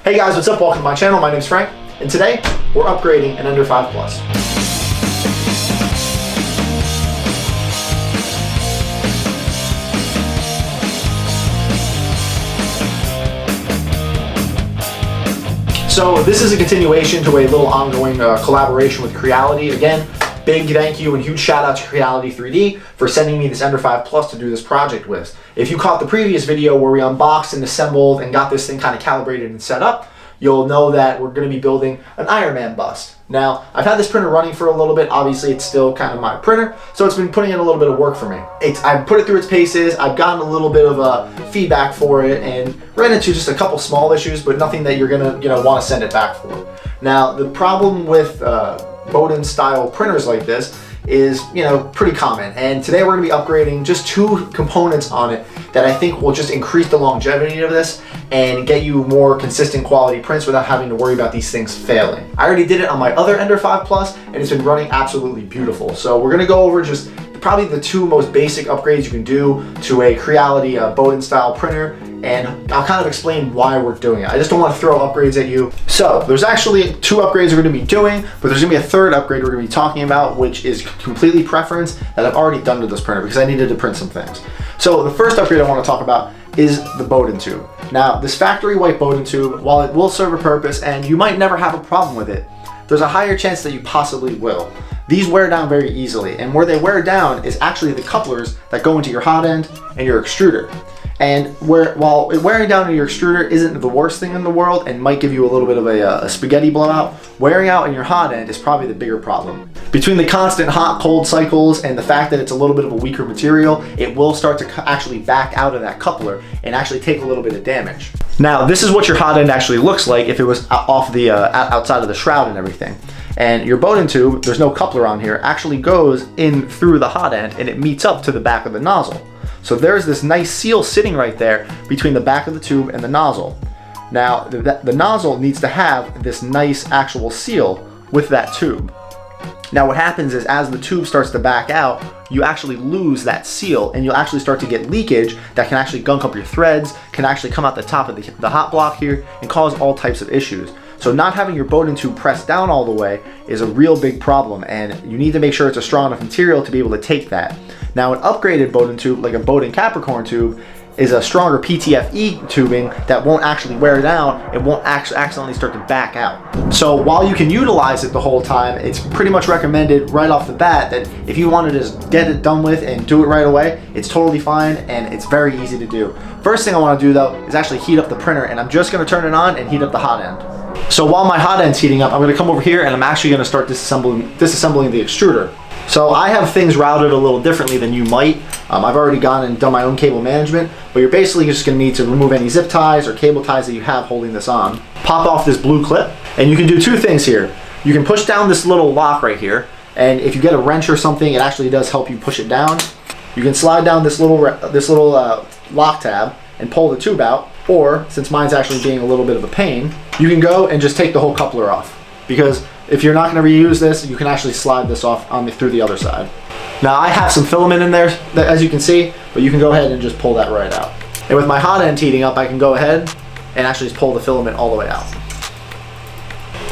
Hey guys, what's up? Welcome to my channel. My name's Frank, and today we're upgrading an Ender-5 Plus. So this is a continuation to a little ongoing collaboration with Creality. Again, big thank you and huge shout out to Creality 3D for sending me this Ender-5 Plus to do this project with. If you caught the previous video where we unboxed and assembled and got this thing kind of calibrated and set up, you'll know that we're going to be building an Iron Man bust. Now, I've had this printer running for a little bit. Obviously, it's still kind of my printer, so it's been putting in a little bit of work for me. I've put it through its paces. I've gotten a little bit of feedback for it and ran into just a couple small issues, but nothing that you're going to want to send it back for. Now, the problem with Bowden style printers like this is, pretty common. And today we're going to be upgrading just two components on it that I think will just increase the longevity of this and get you more consistent quality prints without having to worry about these things failing. I already did it on my other Ender-5 Plus and it's been running absolutely beautiful. So we're going to go over just probably the two most basic upgrades you can do to a Creality Bowden style printer, and I'll kind of explain why we're doing it. I just don't want to throw upgrades at you. So there's actually two upgrades we're going to be doing, but there's going to be a third upgrade we're going to be talking about, which is completely preference that I've already done to this printer because I needed to print some things. So the first upgrade I want to talk about is the Bowden tube. Now, this factory white Bowden tube, while it will serve a purpose and you might never have a problem with it, there's a higher chance that you possibly will. These wear down very easily, and where they wear down is actually the couplers that go into your hot end and your extruder. And while wearing down in your extruder isn't the worst thing in the world and might give you a little bit of a spaghetti blowout, wearing out in your hot end is probably the bigger problem. Between the constant hot-cold cycles and the fact that it's a little bit of a weaker material, it will start to actually back out of that coupler and actually take a little bit of damage. Now, this is what your hot end actually looks like if it was off the outside of the shroud and everything. And your Bowden tube, there's no coupler on here, actually goes in through the hot end and it meets up to the back of the nozzle. So there's this nice seal sitting right there between the back of the tube and the nozzle. Now, the nozzle needs to have this nice actual seal with that tube. Now what happens is as the tube starts to back out, you actually lose that seal and you'll actually start to get leakage that can actually gunk up your threads, can actually come out the top of the hot block here and cause all types of issues. So not having your Bowden tube pressed down all the way is a real big problem, and you need to make sure it's a strong enough material to be able to take that. Now an upgraded Bowden tube, like a Bowden Capricorn tube, is a stronger PTFE tubing that won't actually wear down, it won't accidentally start to back out. So while you can utilize it the whole time, it's pretty much recommended right off the bat that if you want to just get it done with and do it right away, it's totally fine and it's very easy to do. First thing I want to do though is actually heat up the printer, and I'm just going to turn it on and heat up the hot end. So while my hot end's heating up, I'm going to come over here and I'm actually going to start disassembling the extruder. So I have things routed a little differently than you might. I've already gone and done my own cable management, but you're basically just going to need to remove any zip ties or cable ties that you have holding this on. Pop off this blue clip, and you can do two things here. You can push down this little lock right here, and if you get a wrench or something, it actually does help you push it down. You can slide down this little lock tab and pull the tube out, or since mine's actually being a little bit of a pain, you can go and just take the whole coupler off, because if you're not going to reuse this, you can actually slide this off through the other side. Now I have some filament in there, as you can see, but you can go ahead and just pull that right out. And with my hot end heating up, I can go ahead and actually just pull the filament all the way out.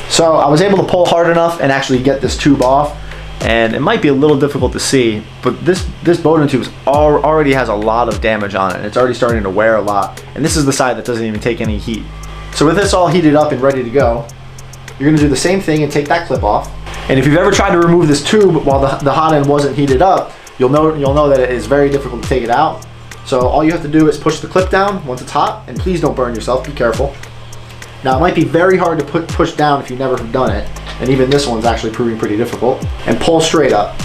So I was able to pull hard enough and actually get this tube off, and it might be a little difficult to see, but this Bowden tube already has a lot of damage on it. It's already starting to wear a lot, and this is the side that doesn't even take any heat. So with this all heated up and ready to go, you're going to do the same thing and take that clip off. And if you've ever tried to remove this tube while the hot end wasn't heated up, you'll know that it is very difficult to take it out. So all you have to do is push the clip down once it's hot, and please don't burn yourself, be careful. Now it might be very hard to push down if you've never done it, and even this one's actually proving pretty difficult. And pull straight up.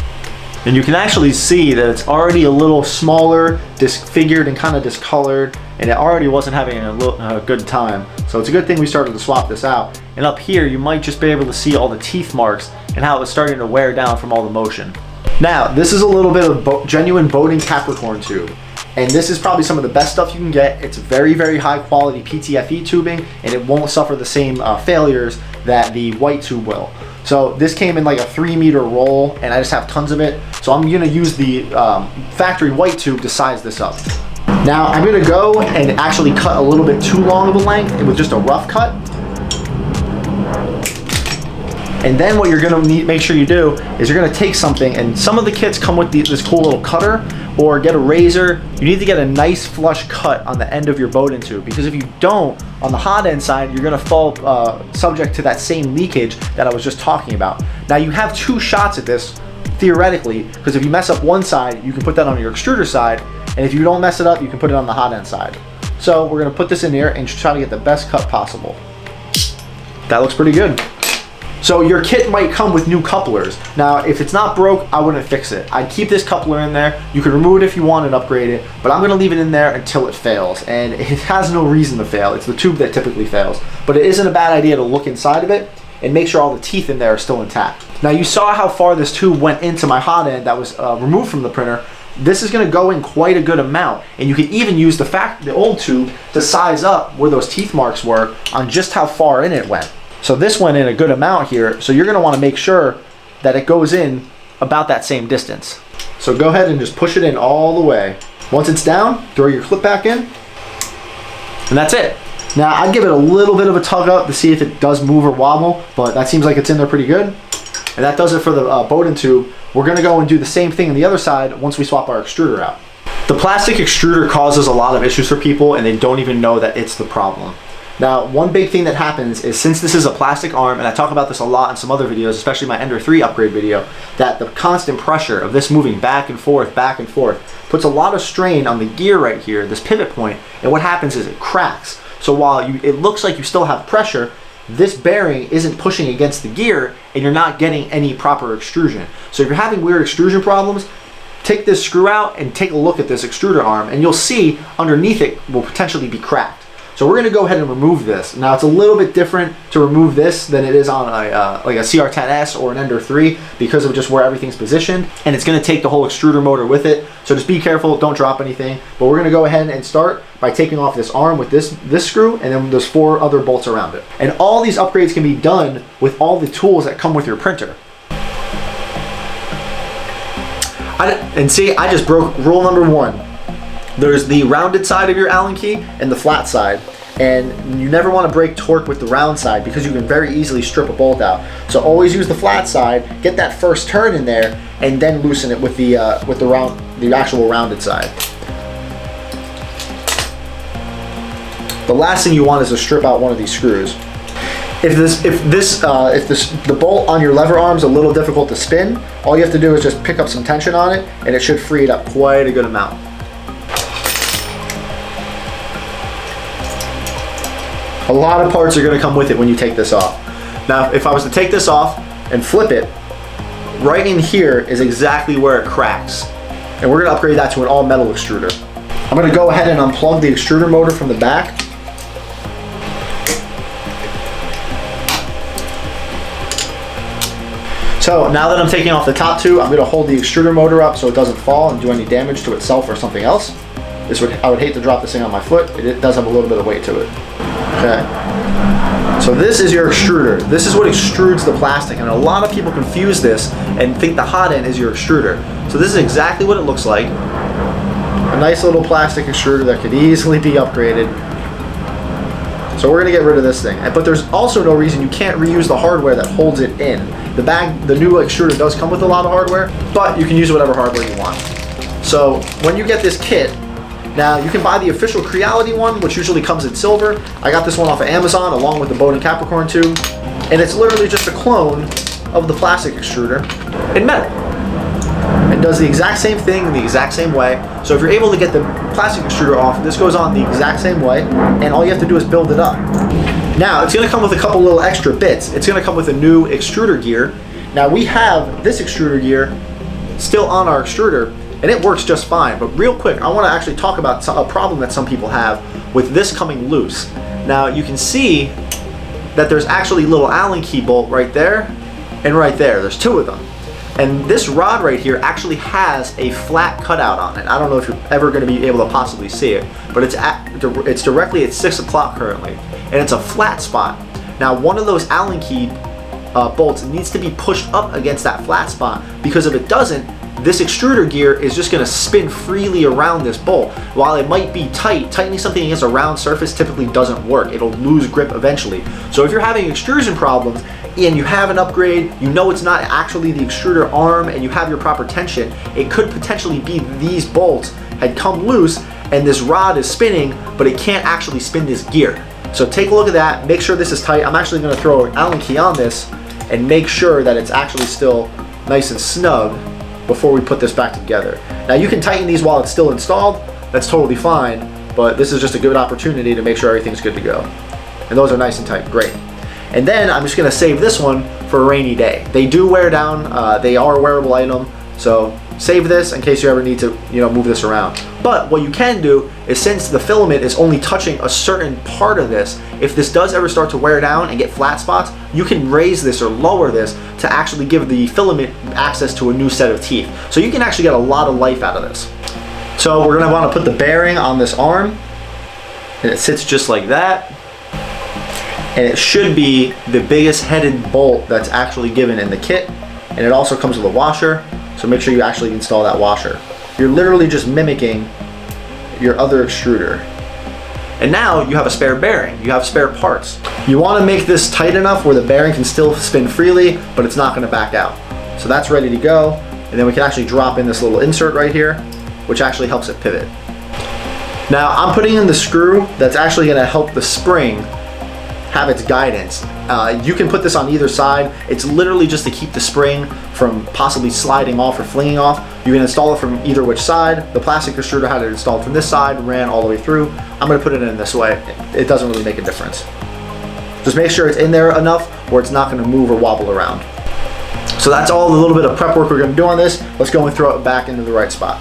And you can actually see that it's already a little smaller, disfigured and kind of discolored, and it already wasn't having a good time. So it's a good thing we started to swap this out. And up here, you might just be able to see all the teeth marks and how it's starting to wear down from all the motion. Now, this is a little bit of genuine Bowden Capricorn tube. And this is probably some of the best stuff you can get. It's very, very high quality PTFE tubing, and it won't suffer the same failures that the white tube will. So this came in like a 3-meter roll, and I just have tons of it. So I'm gonna use the factory white tube to size this up. Now I'm gonna go and actually cut a little bit too long of a length with just a rough cut, And then what you're gonna make sure you do is you're gonna take something, and some of the kits come with this cool little cutter, or get a razor. You need to get a nice flush cut on the end of your Bowden tube, because if you don't, on the hot end side, you're gonna fall subject to that same leakage that I was just talking about. Now you have 2 shots at this, theoretically, because if you mess up one side, you can put that on your extruder side, and if you don't mess it up, you can put it on the hot end side. So we're gonna put this in here and try to get the best cut possible. That looks pretty good. So your kit might come with new couplers. Now, if it's not broke, I wouldn't fix it. I'd keep this coupler in there. You can remove it if you want and upgrade it, but I'm gonna leave it in there until it fails. And it has no reason to fail. It's the tube that typically fails. But it isn't a bad idea to look inside of it and make sure all the teeth in there are still intact. Now, you saw how far this tube went into my hot end that was removed from the printer. This is gonna go in quite a good amount. And you can even use the old tube to size up where those teeth marks were on just how far in it went. So this went in a good amount here, so you're gonna wanna make sure that it goes in about that same distance. So go ahead and just push it in all the way. Once it's down, throw your clip back in, and that's it. Now I'd give it a little bit of a tug up to see if it does move or wobble, but that seems like it's in there pretty good. And that does it for the Bowden tube. We're gonna go and do the same thing on the other side once we swap our extruder out. The plastic extruder causes a lot of issues for people, and they don't even know that it's the problem. Now, one big thing that happens is, since this is a plastic arm, and I talk about this a lot in some other videos, especially my Ender-5 upgrade video, that the constant pressure of this moving back and forth, puts a lot of strain on the gear right here, this pivot point, and what happens is it cracks. So while it looks like you still have pressure, this bearing isn't pushing against the gear, and you're not getting any proper extrusion. So if you're having weird extrusion problems, take this screw out and take a look at this extruder arm, and you'll see underneath it will potentially be cracked. So we're gonna go ahead and remove this. Now, it's a little bit different to remove this than it is on like a CR10S or an Ender-3, because of just where everything's positioned, and it's gonna take the whole extruder motor with it. So just be careful, don't drop anything. But we're gonna go ahead and start by taking off this arm with this screw, and then there's 4 other bolts around it. And all these upgrades can be done with all the tools that come with your printer. And see, I just broke rule number 1. There's the rounded side of your Allen key and the flat side, and you never want to break torque with the round side, because you can very easily strip a bolt out. So always use the flat side, get that first turn in there, and then loosen it with the actual rounded side. The last thing you want is to strip out one of these screws. If the bolt on your lever arm is a little difficult to spin, all you have to do is just pick up some tension on it, and it should free it up quite a good amount. A lot of parts are going to come with it when you take this off. Now, if I was to take this off and flip it, right in here is exactly where it cracks. And we're going to upgrade that to an all metal extruder. I'm going to go ahead and unplug the extruder motor from the back. So now that I'm taking off the top 2, I'm going to hold the extruder motor up so it doesn't fall and do any damage to itself or something else. I would hate to drop this thing on my foot. It does have a little bit of weight to it. Okay, so this is your extruder. This is what extrudes the plastic, and a lot of people confuse this and think the hot end is your extruder. So this is exactly what it looks like. A nice little plastic extruder that could easily be upgraded. So we're gonna get rid of this thing. But there's also no reason you can't reuse the hardware that holds it in. The new extruder does come with a lot of hardware, but you can use whatever hardware you want. So when you get this kit, now, you can buy the official Creality one, which usually comes in silver. I got this one off of Amazon along with the Bowden Capricorn tube. And it's literally just a clone of the plastic extruder in metal. It does the exact same thing in the exact same way. So if you're able to get the plastic extruder off, this goes on the exact same way, and all you have to do is build it up. Now, it's gonna come with a couple little extra bits. It's gonna come with a new extruder gear. Now, we have this extruder gear still on our extruder, and it works just fine. But real quick, I want to actually talk about a problem that some people have with this coming loose. Now, you can see that there's actually a little Allen key bolt right there and right there. There's 2 of them. And this rod right here actually has a flat cutout on it. I don't know if you're ever going to be able to possibly see it, but it's directly at 6 o'clock currently, and it's a flat spot. Now, one of those Allen key bolts needs to be pushed up against that flat spot, because if it doesn't, this extruder gear is just going to spin freely around this bolt. While it might be tight, tightening something against a round surface typically doesn't work. It'll lose grip eventually. So if you're having extrusion problems, and you have an upgrade, you know it's not actually the extruder arm, and you have your proper tension, it could potentially be these bolts had come loose and this rod is spinning, but it can't actually spin this gear. So take a look at that, make sure this is tight. I'm actually gonna throw an Allen key on this and make sure that it's actually still nice and snug before we put this back together. Now you can tighten these while it's still installed, that's totally fine, but this is just a good opportunity to make sure everything's good to go. And those are nice and tight, great. And then I'm just gonna save this one for a rainy day. They do wear down, they are a wearable item, so save this in case you ever need to, move this around. But what you can do is, since the filament is only touching a certain part of this, if this does ever start to wear down and get flat spots, you can raise this or lower this to actually give the filament access to a new set of teeth. So you can actually get a lot of life out of this. So we're gonna wanna put the bearing on this arm, and it sits just like that. And it should be the biggest headed bolt that's actually given in the kit. And it also comes with a washer, so make sure you actually install that washer. You're literally just mimicking your other extruder. And now you have a spare bearing, you have spare parts. You wanna make this tight enough where the bearing can still spin freely, but it's not gonna back out. So that's ready to go. And then we can actually drop in this little insert right here, which actually helps it pivot. Now I'm putting in the screw that's actually gonna help the spring have its guidance. You can put this on either side. It's literally just to keep the spring from possibly sliding off or flinging off. You can install it from either which side. The plastic extruder had it installed from this side, ran all the way through. I'm gonna put it in this way. It doesn't really make a difference. Just make sure it's in there enough where it's not gonna move or wobble around. So that's all the little bit of prep work we're gonna do on this. Let's go and throw it back into the right spot.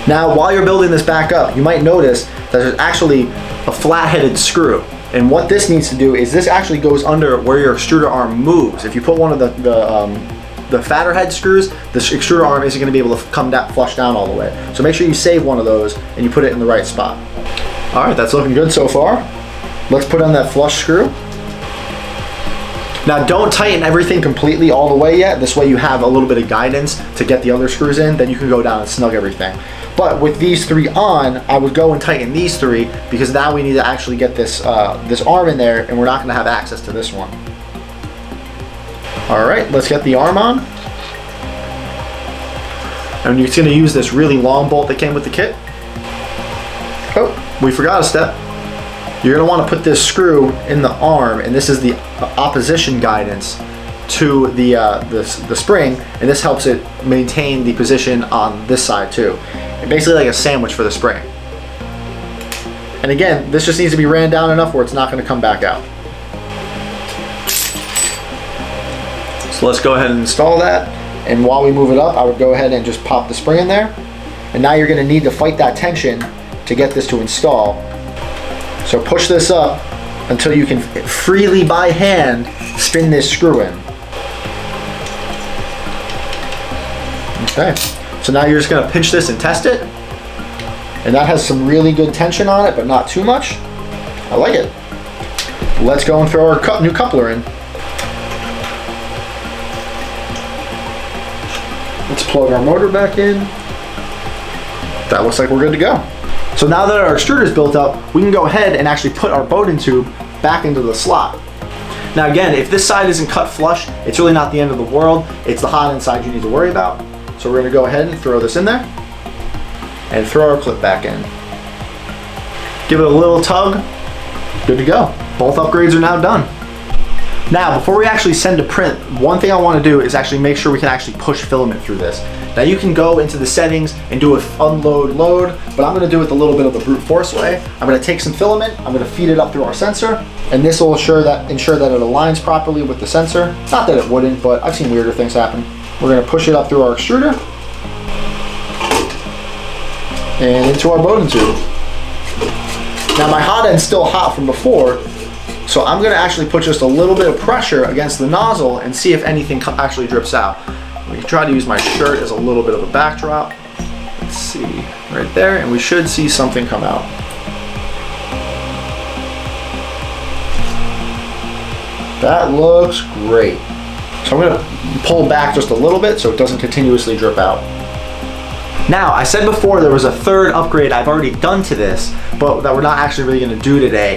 Now, while you're building this back up, you might notice that there's actually a flat-headed screw. And what this needs to do is this actually goes under where your extruder arm moves. If you put one of the fatter head screws, the extruder arm isn't gonna be able to come down, flush down all the way. So make sure you save one of those and you put it in the right spot. All right, that's looking good so far. Let's put on that flush screw. Now don't tighten everything completely all the way yet. This way you have a little bit of guidance to get the other screws in, then you can go down and snug everything. But with these three on, I would go and tighten these three because now we need to actually get this, this arm in there, and we're not gonna have access to this one. All right, let's get the arm on. And you're gonna use this really long bolt that came with the kit. Oh, we forgot a step. You're gonna wanna put this screw in the arm, and this is the opposition guidance to the spring, and this helps it maintain the position on this side too. Basically like a sandwich for the spring. And again, this just needs to be ran down enough where it's not gonna come back out. So let's go ahead and install that. And while we move it up, I would go ahead and just pop the spring in there. And now you're gonna need to fight that tension to get this to install. So push this up until you can freely by hand spin this screw in. Okay, so now you're just gonna pinch this and test it. And that has some really good tension on it, but not too much. I like it. Let's go and throw our new coupler in. Let's plug our motor back in. That looks like we're good to go. So now that our extruder is built up, we can go ahead and actually put our Bowden tube back into the slot. Now again, if this side isn't cut flush, it's really not the end of the world. It's the hot inside you need to worry about. So we're gonna go ahead and throw this in there and throw our clip back in. Give it a little tug, good to go. Both upgrades are now done. Now, before we actually send to print, one thing I wanna do is actually make sure we can actually push filament through this. Now you can go into the settings and do an unload load, but I'm gonna do it a little bit of the brute force way. I'm gonna take some filament, I'm gonna feed it up through our sensor, and this will ensure that it aligns properly with the sensor. Not that it wouldn't, but I've seen weirder things happen. We're gonna push it up through our extruder and into our Bowden tube. Now my hot end's still hot from before, so I'm gonna actually put just a little bit of pressure against the nozzle and see if anything actually drips out. We can try to use my shirt as a little bit of a backdrop. Let's see, right there, and we should see something come out. That looks great. So I'm gonna pull back just a little bit so it doesn't continuously drip out. Now, I said before there was a third upgrade I've already done to this, but that we're not actually really gonna do today.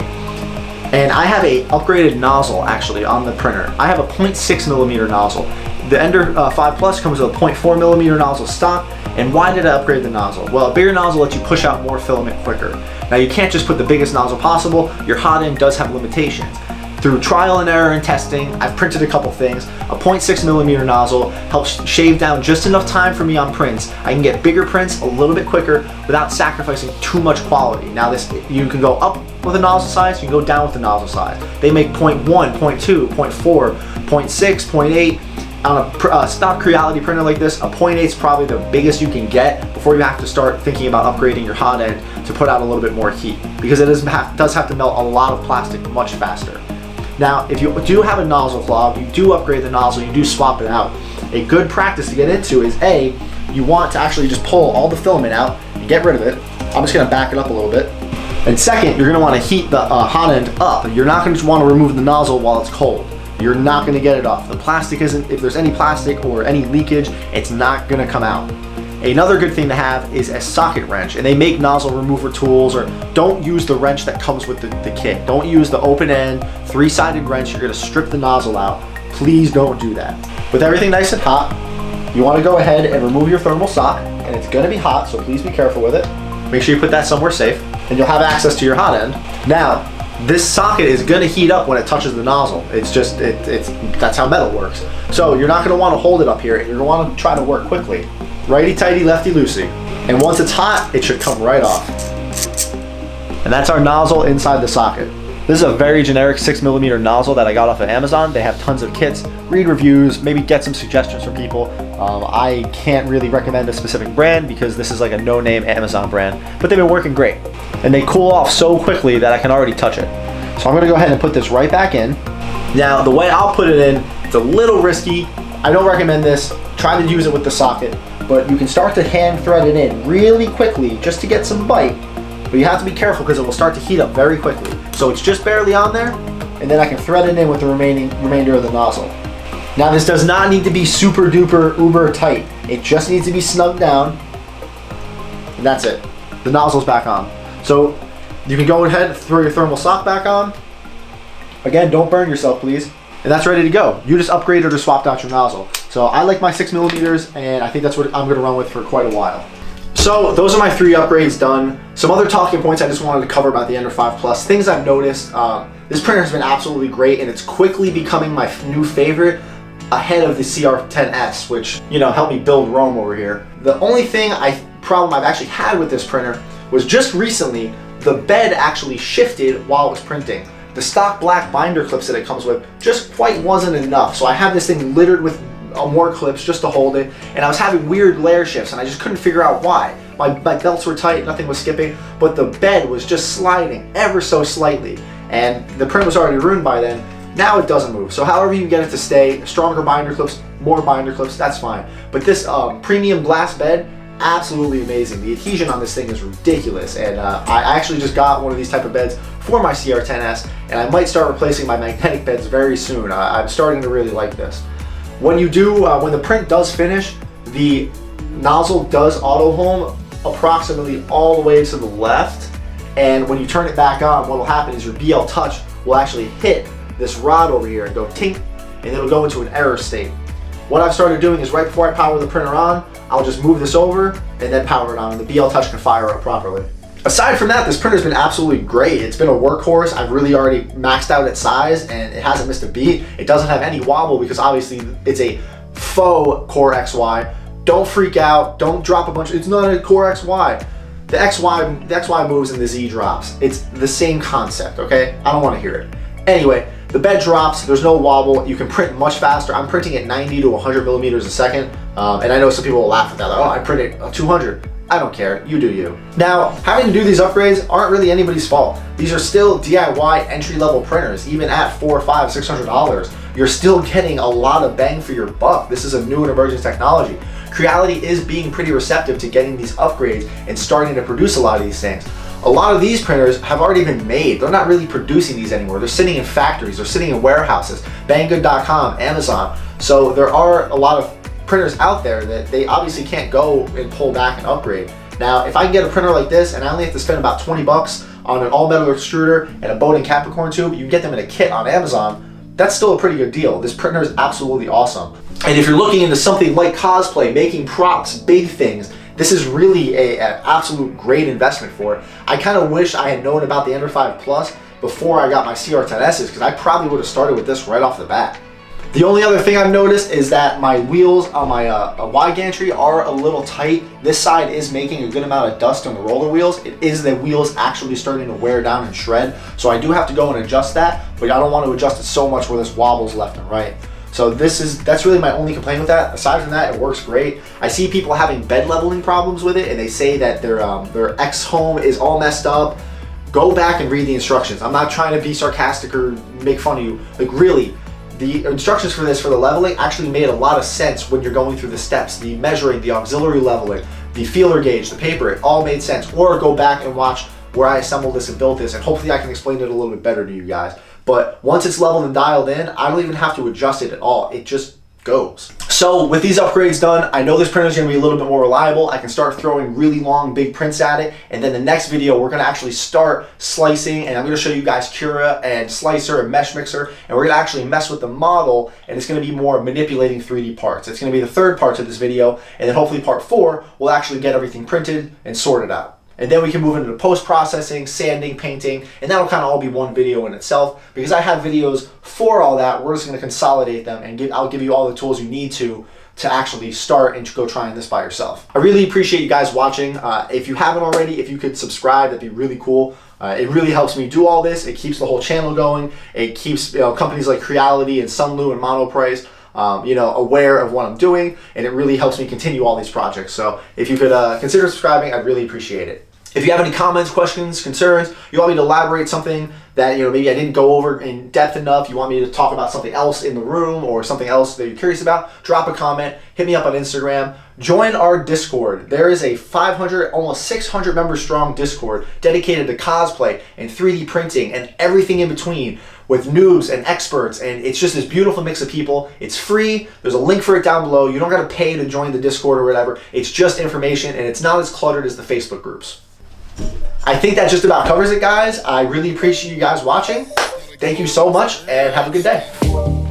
And I have a upgraded nozzle actually on the printer. I have a 0.6 millimeter nozzle. The Ender-5 Plus comes with a 0.4 millimeter nozzle stock. And why did I upgrade the nozzle? Well, a bigger nozzle lets you push out more filament quicker. Now you can't just put the biggest nozzle possible. Your hot end does have limitations. Through trial and error and testing, I've printed a couple things. A 0.6 millimeter nozzle helps shave down just enough time for me on prints. I can get bigger prints a little bit quicker without sacrificing too much quality. Now you can go up with the nozzle size, you can go down with the nozzle size. They make 0.1, 0.2, 0.4, 0.6, 0.8. On a stock Creality printer like this, a 0.8 is probably the biggest you can get before you have to start thinking about upgrading your hot end to put out a little bit more heat, because it does have to melt a lot of plastic much faster. Now, if you do have a nozzle clog, you do upgrade the nozzle, you do swap it out. A good practice to get into is you want to actually just pull all the filament out and get rid of it. I'm just gonna back it up a little bit. And second, you're gonna wanna heat the hot end up. You're not gonna just wanna remove the nozzle while it's cold. You're not gonna get it off. The plastic isn't, if there's any plastic or any leakage, it's not gonna come out. Another good thing to have is a socket wrench, and they make nozzle remover tools, or don't use the wrench that comes with the kit. Don't use the open end, 3-sided wrench. You're gonna strip the nozzle out. Please don't do that. With everything nice and hot, you wanna go ahead and remove your thermal sock, and it's gonna be hot, so please be careful with it. Make sure you put that somewhere safe, and you'll have access to your hot end. Now, this socket is gonna heat up when it touches the nozzle. It's just, that's how metal works. So you're not gonna wanna hold it up here, and you're gonna wanna try to work quickly. Righty tighty, lefty loosey. And once it's hot, it should come right off. And that's our nozzle inside the socket. This is a very generic 6mm nozzle that I got off of Amazon. They have tons of kits. Read reviews, maybe get some suggestions from people. I can't really recommend a specific brand because this is like a no-name Amazon brand, but they've been working great. And they cool off so quickly that I can already touch it. So I'm gonna go ahead and put this right back in. Now, the way I'll put it in, it's a little risky. I don't recommend this. Try to use it with the socket, but you can start to hand thread it in really quickly just to get some bite. But you have to be careful because it will start to heat up very quickly. So it's just barely on there, and then I can thread it in with the remainder of the nozzle. Now this does not need to be super duper uber tight. It just needs to be snugged down, and that's it. The nozzle's back on. So you can go ahead and throw your thermal sock back on. Again, don't burn yourself, please. And that's ready to go. You just upgraded or swapped out your nozzle. So I like my 6mm, and I think that's what I'm gonna run with for quite a while. So those are my 3 upgrades done. Some other talking points I just wanted to cover about the Ender-5 Plus. Things I've noticed, this printer has been absolutely great, and it's quickly becoming my new favorite ahead of the CR10S, which, you know, helped me build Rome over here. The only problem I've actually had with this printer was just recently, the bed actually shifted while it was printing. The stock black binder clips that it comes with just quite wasn't enough. So I have this thing littered with more clips just to hold it, and I was having weird layer shifts and I just couldn't figure out why. My belts were tight, nothing was skipping, but the bed was just sliding ever so slightly, and the print was already ruined by then. Now it doesn't move. So however you can get it to stay, stronger binder clips, more binder clips, that's fine. But this premium glass bed, absolutely amazing. The adhesion on this thing is ridiculous, and I actually just got one of these type of beds for my CR10S, and I might start replacing my magnetic beds very soon. I'm starting to really like this. When you do, when the print does finish, the nozzle does auto home approximately all the way to the left, and when you turn it back on, what will happen is your BL Touch will actually hit this rod over here and go tink, and it'll go into an error state. What I've started doing is right before I power the printer on, I'll just move this over and then power it on, and the BL Touch can fire up properly. Aside from that, this printer's been absolutely great. It's been a workhorse. I've really already maxed out its size, and it hasn't missed a beat. It doesn't have any wobble because obviously it's a faux Core XY. Don't freak out. Don't drop a bunch. It's not a Core XY. The XY moves and the Z drops. It's the same concept, okay? I don't want to hear it. Anyway, the bed drops, there's no wobble, you can print much faster. I'm printing at 90 to 100mm a second, and I know some people will laugh at that, like, oh, I print at 200. I don't care, you do you. Now, having to do these upgrades aren't really anybody's fault. These are still DIY entry-level printers, even at $400, $500, $600. You're still getting a lot of bang for your buck. This is a new and emerging technology. Creality is being pretty receptive to getting these upgrades and starting to produce a lot of these things. A lot of these printers have already been made. They're not really producing these anymore. They're sitting in factories, they're sitting in warehouses, Banggood.com, Amazon. So there are a lot of printers out there that they obviously can't go and pull back and upgrade. Now, if I can get a printer like this and I only have to spend about 20 bucks on an All Metal Extruder and a Bowden Capricorn tube, you can get them in a kit on Amazon. That's still a pretty good deal. This printer is absolutely awesome. And if you're looking into something like cosplay, making props, big things, this is really an absolute great investment for it. I kind of wish I had known about the Ender-5 Plus before I got my CR10Ss, because I probably would have started with this right off the bat. The only other thing I've noticed is that my wheels on my Y gantry are a little tight. This side is making a good amount of dust on the roller wheels. It is the wheels actually starting to wear down and shred. So I do have to go and adjust that, but I don't want to adjust it so much where this wobbles left and right. So that's really my only complaint with that. Aside from that, it works great. I see people having bed leveling problems with it, and they say that their X home is all messed up. Go back and read the instructions. I'm not trying to be sarcastic or make fun of you. Like, really, the instructions for this, for the leveling, actually made a lot of sense when you're going through the steps. The measuring, the auxiliary leveling, the feeler gauge, the paper, it all made sense. Or go back and watch where I assembled this and built this, and hopefully I can explain it a little bit better to you guys. But once it's leveled and dialed in, I don't even have to adjust it at all. It just goes. So with these upgrades done, I know this printer is going to be a little bit more reliable. I can start throwing really long, big prints at it. And then the next video, we're going to actually start slicing, and I'm going to show you guys Cura and Slicer and Mesh Mixer, and we're going to actually mess with the model, and it's going to be more manipulating 3D parts. It's going to be the third part of this video, and then hopefully part 4 will actually get everything printed and sorted out. And then we can move into post-processing, sanding, painting, and that'll kind of all be one video in itself. Because I have videos for all that, we're just going to consolidate them, and I'll give you all the tools you need to actually start and go trying this by yourself. I really appreciate you guys watching. If you haven't already, if you could subscribe, that'd be really cool. It really helps me do all this. It keeps the whole channel going. It keeps companies like Creality and Sunlu and Monoprice aware of what I'm doing, and it really helps me continue all these projects. So if you could consider subscribing, I'd really appreciate it. If you have any comments, questions, concerns, you want me to elaborate something that maybe I didn't go over in depth enough, you want me to talk about something else in the room or something else that you're curious about, drop a comment, hit me up on Instagram, join our Discord. There is a 500, almost 600 member strong Discord dedicated to cosplay and 3D printing and everything in between, with noobs and experts, and it's just this beautiful mix of people. It's free. There's a link for it down below. You don't got to pay to join the Discord or whatever. It's just information, and it's not as cluttered as the Facebook groups. I think that just about covers it, guys. I really appreciate you guys watching. Thank you so much, and have a good day.